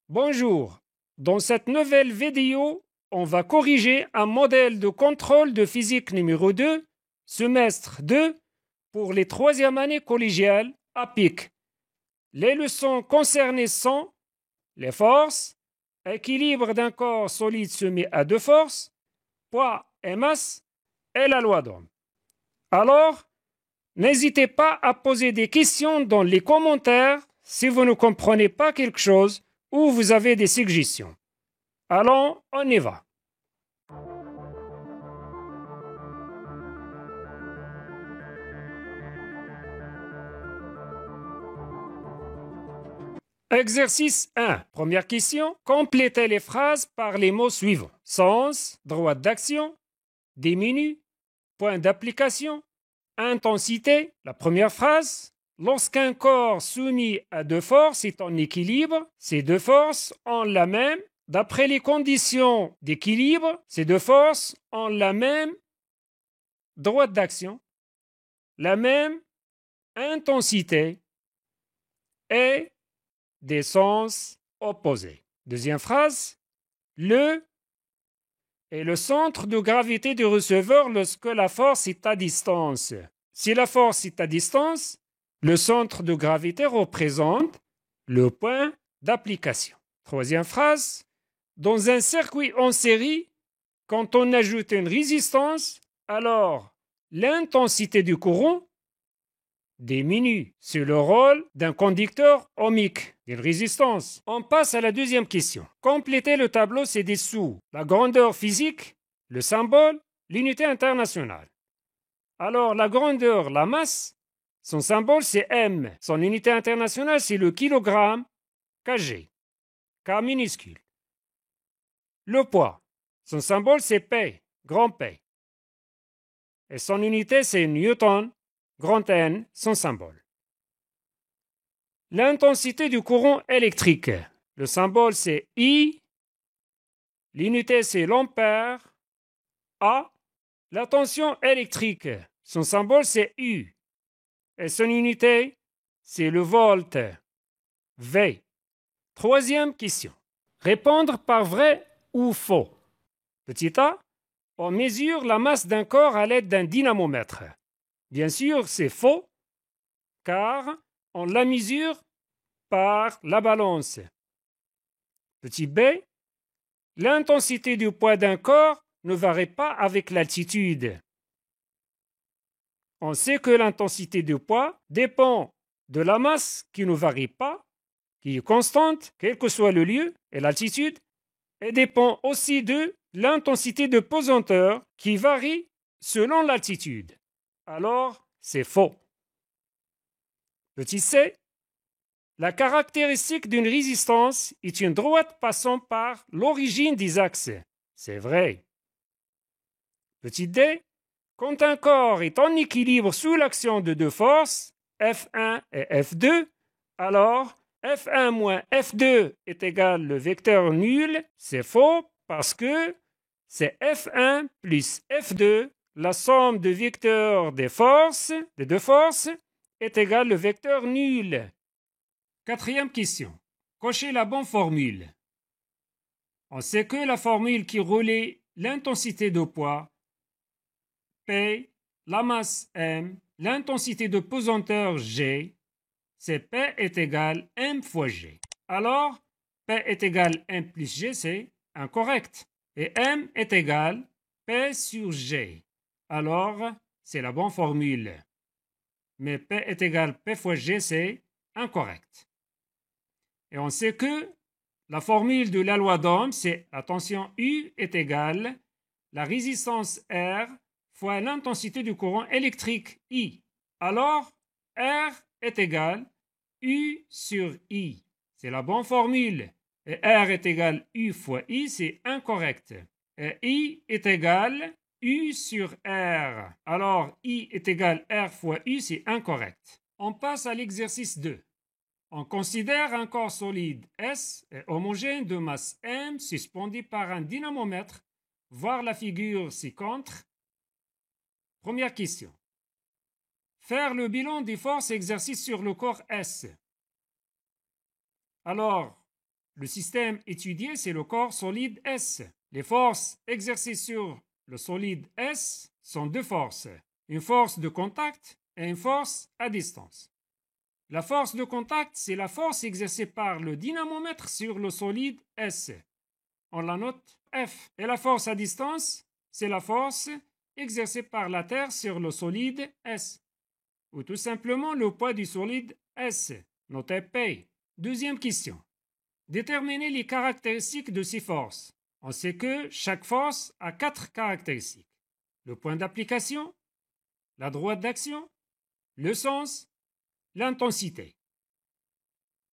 Bonjour, dans cette nouvelle vidéo, on va corriger un modèle de contrôle de physique numéro 2, semestre 2, pour les troisième années collégiales à PIC. Les leçons concernées sont les forces, équilibre d'un corps solide soumis à deux forces, poids et masse, et la loi d'Ohm. Alors, n'hésitez pas à poser des questions dans les commentaires si vous ne comprenez pas quelque chose ou vous avez des suggestions. Allons, on y va. Exercice 1. Première question. Complétez les phrases par les mots suivants. Sens, droite d'action, diminue, point d'application, intensité. La première phrase. Lorsqu'un corps soumis à deux forces est en équilibre, ces deux forces ont la même. D'après les conditions d'équilibre, ces deux forces ont la même droite d'action, la même intensité et des sens opposés. Deuxième phrase, le est le centre de gravité du receveur lorsque la force est à distance. Si la force est à distance, le centre de gravité représente le point d'application. Troisième phrase, dans un circuit en série, quand on ajoute une résistance, alors l'intensité du courant diminue. C'est le rôle d'un conducteur ohmique, d'une résistance. On passe à la deuxième question. Complétez le tableau ci-dessous. La grandeur physique, le symbole, l'unité internationale. Alors la grandeur, la masse, son symbole c'est M. Son unité internationale c'est le kilogramme kg. K minuscule. Le poids, son symbole c'est P, grand P. Et son unité c'est Newton, grand N, son symbole. L'intensité du courant électrique, le symbole c'est I, l'unité c'est l'ampère, A. La tension électrique, son symbole c'est U. Et son unité c'est le volt, V. Troisième question. Répondre par vrai ou faux. Petit a, on mesure la masse d'un corps à l'aide d'un dynamomètre. Bien sûr, c'est faux, car on la mesure par la balance. Petit b, l'intensité du poids d'un corps ne varie pas avec l'altitude. On sait que l'intensité du poids dépend de la masse qui ne varie pas, qui est constante, quel que soit le lieu et l'altitude, et dépend aussi de l'intensité de pesanteur qui varie selon l'altitude. Alors, c'est faux. Petit c, la caractéristique d'une résistance est une droite passant par l'origine des axes. C'est vrai. Petit d, quand un corps est en équilibre sous l'action de deux forces, F1 et F2, alors F1 moins F2 est égal le vecteur nul. C'est faux parce que c'est F1 plus F2, la somme de vecteurs des deux forces, est égale le vecteur nul. Quatrième question. Cochez la bonne formule. On sait que la formule qui relaie l'intensité de poids, P, la masse M, l'intensité de pesanteur G, c'est P est égal M fois G. Alors, P est égal M plus G, c'est incorrect. Et M est égal P sur G. Alors, c'est la bonne formule. Mais P est égal P fois G, c'est incorrect. Et on sait que la formule de la loi d'Ohm, c'est la tension U est égale la résistance R fois l'intensité du courant électrique I. Alors, R est égal U sur I. C'est la bonne formule. Et R est égal U fois I, c'est incorrect. Et I est égal U sur R. Alors, I est égal R fois U, c'est incorrect. On passe à l'exercice 2. On considère un corps solide S et homogène de masse M suspendu par un dynamomètre. Voir la figure ci-contre. Première question. Faire le bilan des forces exercées sur le corps S. Alors, Le système étudié, c'est le corps solide S. Les forces exercées sur le solide S sont deux forces, une force de contact et une force à distance. La force de contact, c'est la force exercée par le dynamomètre sur le solide S. On la note F. Et la force à distance, c'est la force exercée par la Terre sur le solide S. Ou tout simplement le poids du solide S, noté P. Deuxième question. Déterminer les caractéristiques de ces forces. On sait que chaque force a 4 caractéristiques. Le point d'application, la droite d'action, le sens, l'intensité.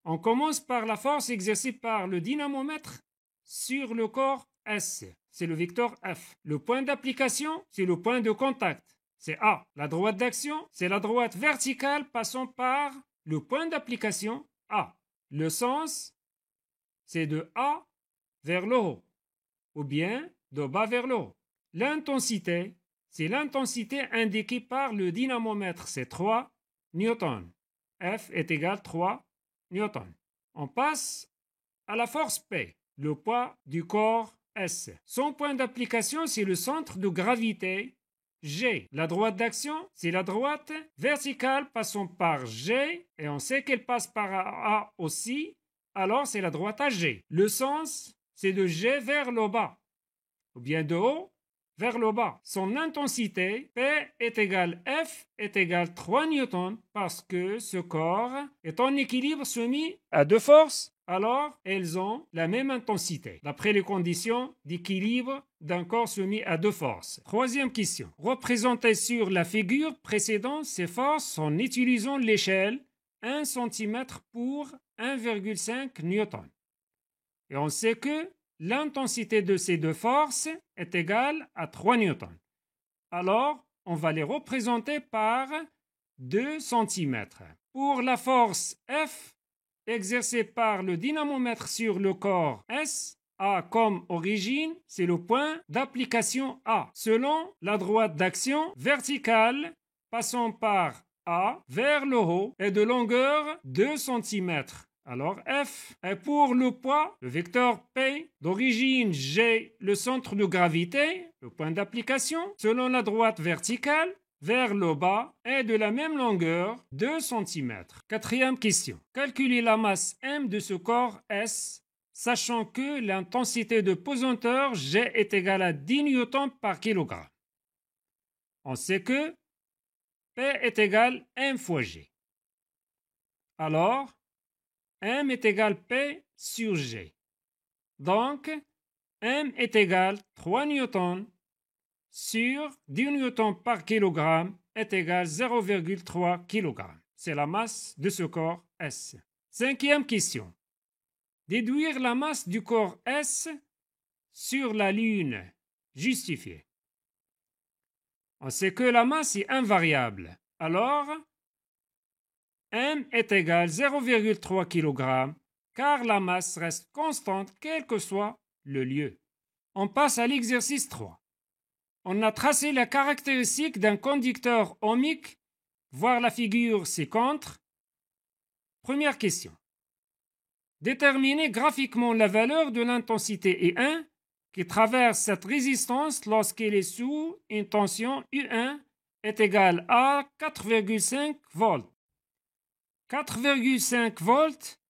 On commence par la force exercée par le dynamomètre sur le corps S. C'est le vecteur F. Le point d'application, c'est le point de contact. C'est A. La droite d'action, c'est la droite verticale passant par le point d'application A. Le sens, c'est de A vers le haut, ou bien de bas vers le haut. L'intensité, c'est l'intensité indiquée par le dynamomètre, c'est 3 newtons. F est égal à 3 newtons. On passe à la force P, le poids du corps S. Son point d'application, c'est le centre de gravité G. La droite d'action, c'est la droite verticale passant par G, et on sait qu'elle passe par A aussi, alors c'est la droite AG. Le sens, c'est de G vers le bas, ou bien de haut vers le bas. Son intensité, P est égal F est égal 3 newtons, parce que ce corps est en équilibre soumis à deux forces, alors elles ont la même intensité, d'après les conditions d'équilibre d'un corps soumis à deux forces. Troisième question. Représentez sur la figure précédente ces forces en utilisant l'échelle 1 cm pour 1,5 newton. Et on sait que l'intensité de ces deux forces est égale à 3 newtons. Alors, on va les représenter par 2 cm. Pour la force F, exercée par le dynamomètre sur le corps S, A comme origine, c'est le point d'application A, selon la droite d'action verticale passant par A vers le haut est de longueur 2 cm. Alors F est pour le poids, le vecteur P, d'origine G, le centre de gravité, le point d'application, selon la droite verticale, vers le bas est de la même longueur, 2 cm. Quatrième question. Calculer la masse M de ce corps S, sachant que l'intensité de pesanteur G est égale à 10 newtons par kilogramme. On sait que P est égal à M fois G. Alors, M est égal P sur G. Donc, M est égal 3 newtons sur 10 newtons par kilogramme est égal 0,3 kg. C'est la masse de ce corps S. Cinquième question. Déduire la masse du corps S sur la Lune. Justifié. On sait que la masse est invariable. Alors, M est égal 0,3 kg car la masse reste constante quel que soit le lieu. On passe à l'exercice 3. On a tracé la caractéristique d'un conducteur ohmique, voir la figure ci-contre. Première question. Déterminer graphiquement la valeur de l'intensité I1 qui traverse cette résistance lorsqu'elle est sous une tension U1 est égale à 4,5 volts. 4,5 volts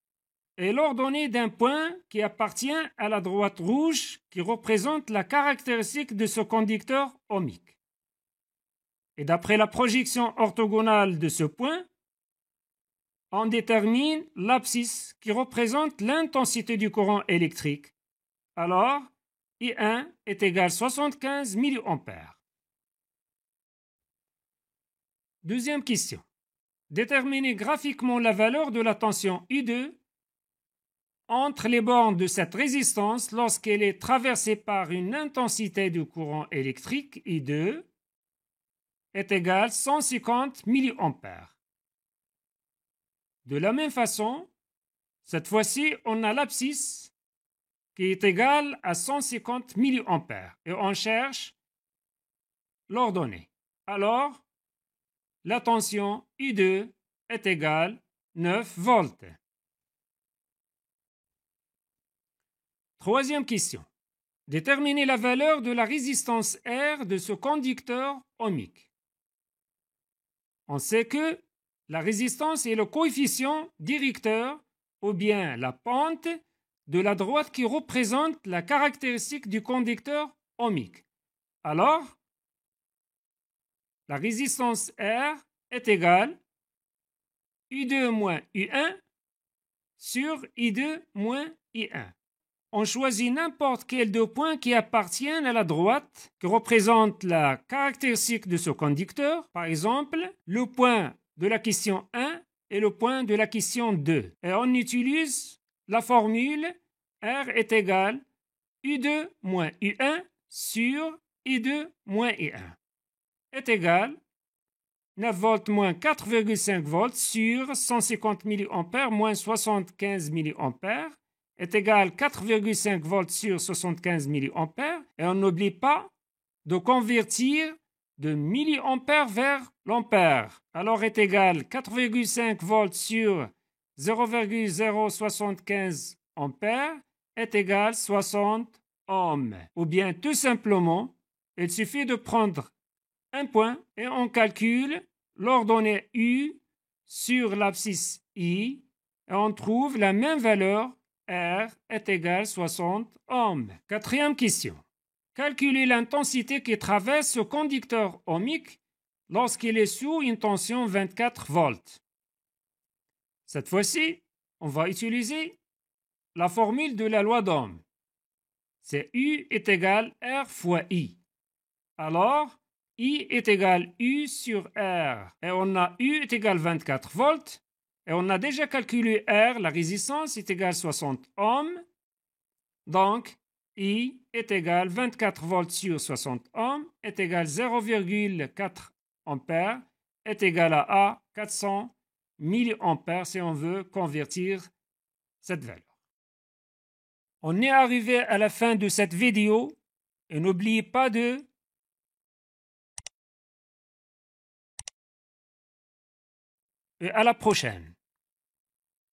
est l'ordonnée d'un point qui appartient à la droite rouge qui représente la caractéristique de ce conducteur ohmique. Et d'après la projection orthogonale de ce point, on détermine l'abscisse qui représente l'intensité du courant électrique. Alors, I1 est égal à 75 mA. Deuxième question. Déterminer graphiquement la valeur de la tension I2 entre les bornes de cette résistance lorsqu'elle est traversée par une intensité du courant électrique I2 est égale à 150 mA. De la même façon, cette fois-ci, on a l'abscisse qui est égale à 150 mA et on cherche l'ordonnée. Alors, la tension I2 est égale à 9 volts. Troisième question. Déterminez la valeur de la résistance R de ce conducteur ohmique. On sait que la résistance est le coefficient directeur ou bien la pente de la droite qui représente la caractéristique du conducteur ohmique. Alors, la résistance R est égale I2 moins I1 sur I2 moins I1. On choisit n'importe quel deux points qui appartiennent à la droite, qui représentent la caractéristique de ce conducteur. Par exemple, le point de la question 1 et le point de la question 2. Et on utilise la formule R est égal I2 moins I1 sur I2 moins I1 est égal 9 volts moins 4,5 volts sur 150 mA moins 75 mA est égal 4,5 volts sur 75 mA et on n'oublie pas de convertir de milliampère vers l'ampère. Alors est égal 4,5 volts sur 0,075 ampères est égal 60 ohms. Ou bien tout simplement, il suffit de prendre un point et on calcule l'ordonnée U sur l'abscisse I et on trouve la même valeur R est égal 60 ohms. Quatrième question. Calculez l'intensité qui traverse ce conducteur ohmique lorsqu'il est sous une tension 24 volts. Cette fois-ci, on va utiliser la formule de la loi d'Ohm. C'est U est égal R fois I. Alors, I est égal U sur R. Et on a U est égal 24 volts. Et on a déjà calculé R, la résistance est égale 60 ohms. Donc, I est égal 24 volts sur 60 ohms est égal 0,4 ampères est égal à 400 milliampères si on veut convertir cette valeur. On est arrivé à la fin de cette vidéo et n'oubliez pas de et à la prochaine.